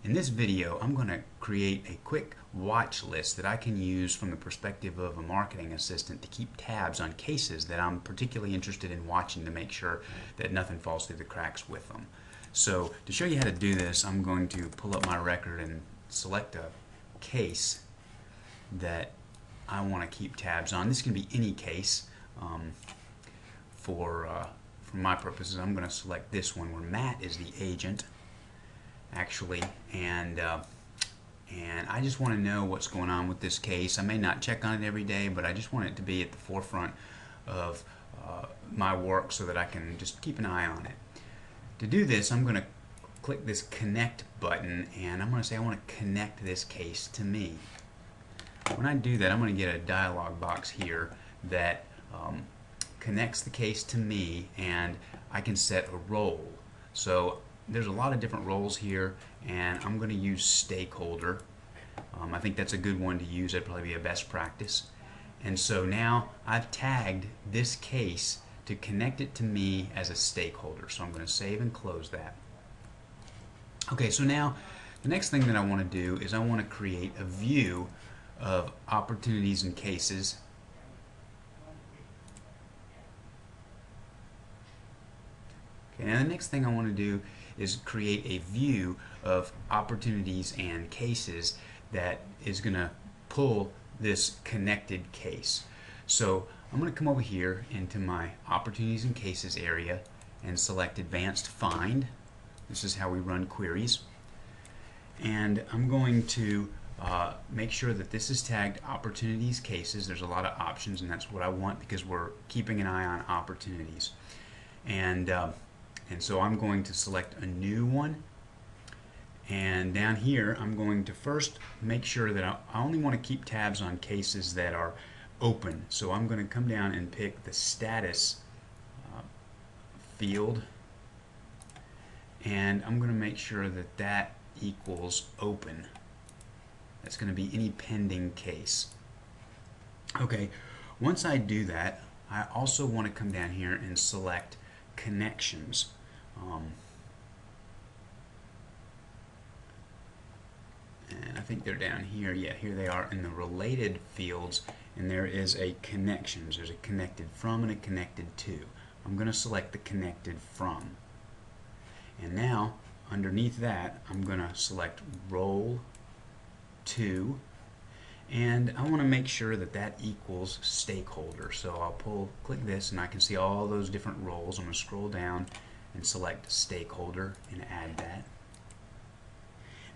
In this video, I'm going to create a quick watch list that I can use from the perspective of a marketing assistant to keep tabs on cases that I'm particularly interested in watching to make sure that nothing falls through the cracks with them. So to show you how to do this, I'm going to pull up my record and select a case that I want to keep tabs on. This can be any case. For my purposes, I'm going to select this one where Matt is the agent, actually, and I just want to know what's going on with this case. I may not check on it every day, but I just want it to be at the forefront of my work so that I can just keep an eye on it. To do this, I'm going to click this connect button, and I'm going to say I want to connect this case to me. When I do that, I'm going to get a dialog box here that connects the case to me, and I can set a role. So there's a lot of different roles here, and I'm going to use stakeholder. I think that's a good one to use. That'd probably be a best practice. And so now I've tagged this case to connect it to me as a stakeholder. So I'm going to save and close that. Okay, so now the next thing that I want to do is I want to create a view of opportunities and cases. Okay, now the next thing I want to do is create a view of opportunities and cases that is going to pull this connected case. So I'm going to come over here into my opportunities and cases area and select advanced find. This is how we run queries. And I'm going to make sure that this is tagged opportunities cases. There's a lot of options, and that's what I want because we're keeping an eye on opportunities. And so I'm going to select a new one, and down here I'm going to first make sure that I only want to keep tabs on cases that are open. So I'm going to come down and pick the status field, and I'm going to make sure that that equals open. That's going to be any pending case. Okay, once I do that, I also want to come down here and select connections. And I think they're down here. Yeah, here they are in the related fields, and there is a connections. There's a connected from and a connected to. I'm going to select the connected from. And now, underneath that, I'm going to select role to, and I want to make sure that that equals stakeholder. So I'll click this, and I can see all those different roles. I'm going to scroll down and select stakeholder and add that.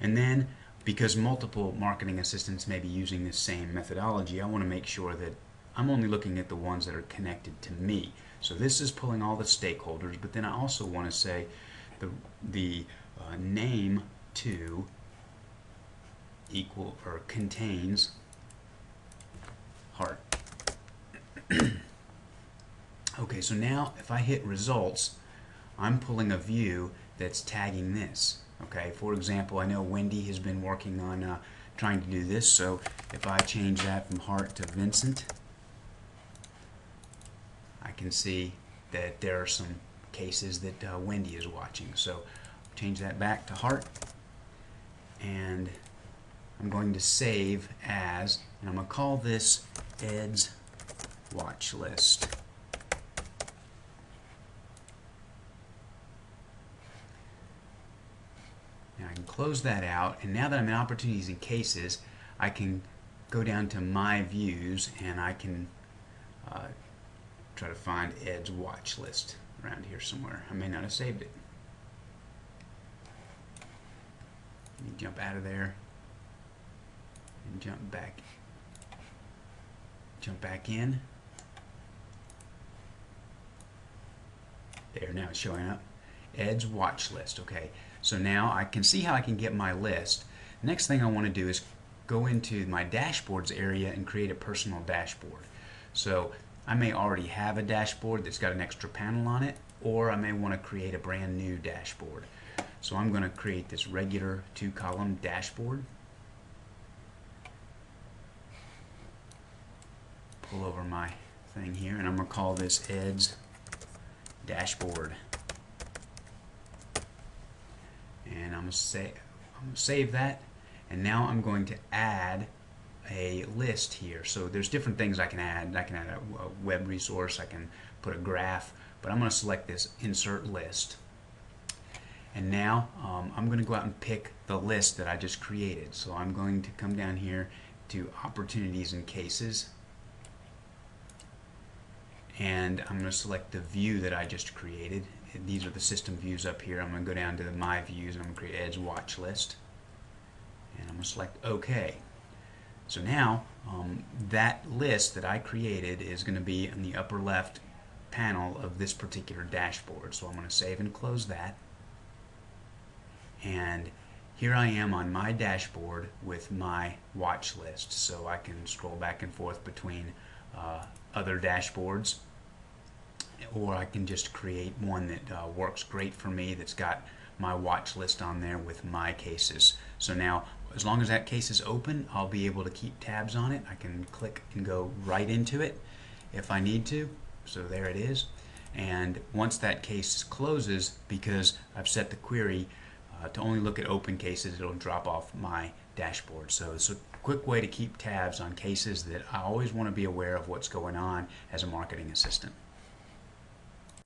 And then, because multiple marketing assistants may be using this same methodology, I want to make sure that I'm only looking at the ones that are connected to me. So this is pulling all the stakeholders, but then I also want to say the name to equal or contains heart. Okay, so now if I hit results, I'm pulling a view that's tagging this. Okay, for example, I know Wendy has been working on trying to do this, so if I change that from Hart to Vincent, I can see that there are some cases that Wendy is watching. So change that back to Hart, and I'm going to save as, and I'm going to call this Ed's watch list. Now I can close that out, and now that I'm in opportunities and cases, I can go down to my views, and I can try to find Ed's watch list around here somewhere. I may not have saved it. Let me jump out of there and jump back in. There, now it's showing up. Ed's watch list. Okay, so now I can see how I can get my list. Next thing I want to do is go into my dashboards area and create a personal dashboard. So I may already have a dashboard that's got an extra panel on it, or I may want to create a brand new dashboard. So I'm going to create this regular 2-column dashboard. Pull over my thing here, and I'm going to call this Ed's dashboard. And I'm going to save that, and now I'm going to add a list here. So there's different things I can add. I can add a web resource, I can put a graph, but I'm going to select this insert list. And now I'm going to go out and pick the list that I just created. So I'm going to come down here to opportunities and cases, and I'm going to select the view that I just created. These are the system views up here. I'm going to go down to the My Views and I'm going to create Edge Watch List, and I'm going to select OK. So now that list that I created is going to be in the upper left panel of this particular dashboard. So I'm going to save and close that. And here I am on my dashboard with my watch list. So I can scroll back and forth between other dashboards, or I can just create one that works great for me, that's got my watch list on there with my cases. So now, as long as that case is open, I'll be able to keep tabs on it. I can click and go right into it if I need to. So there it is. And once that case closes, because I've set the query to only look at open cases, it'll drop off my dashboard. So it's a quick way to keep tabs on cases that I always want to be aware of what's going on as a marketing assistant.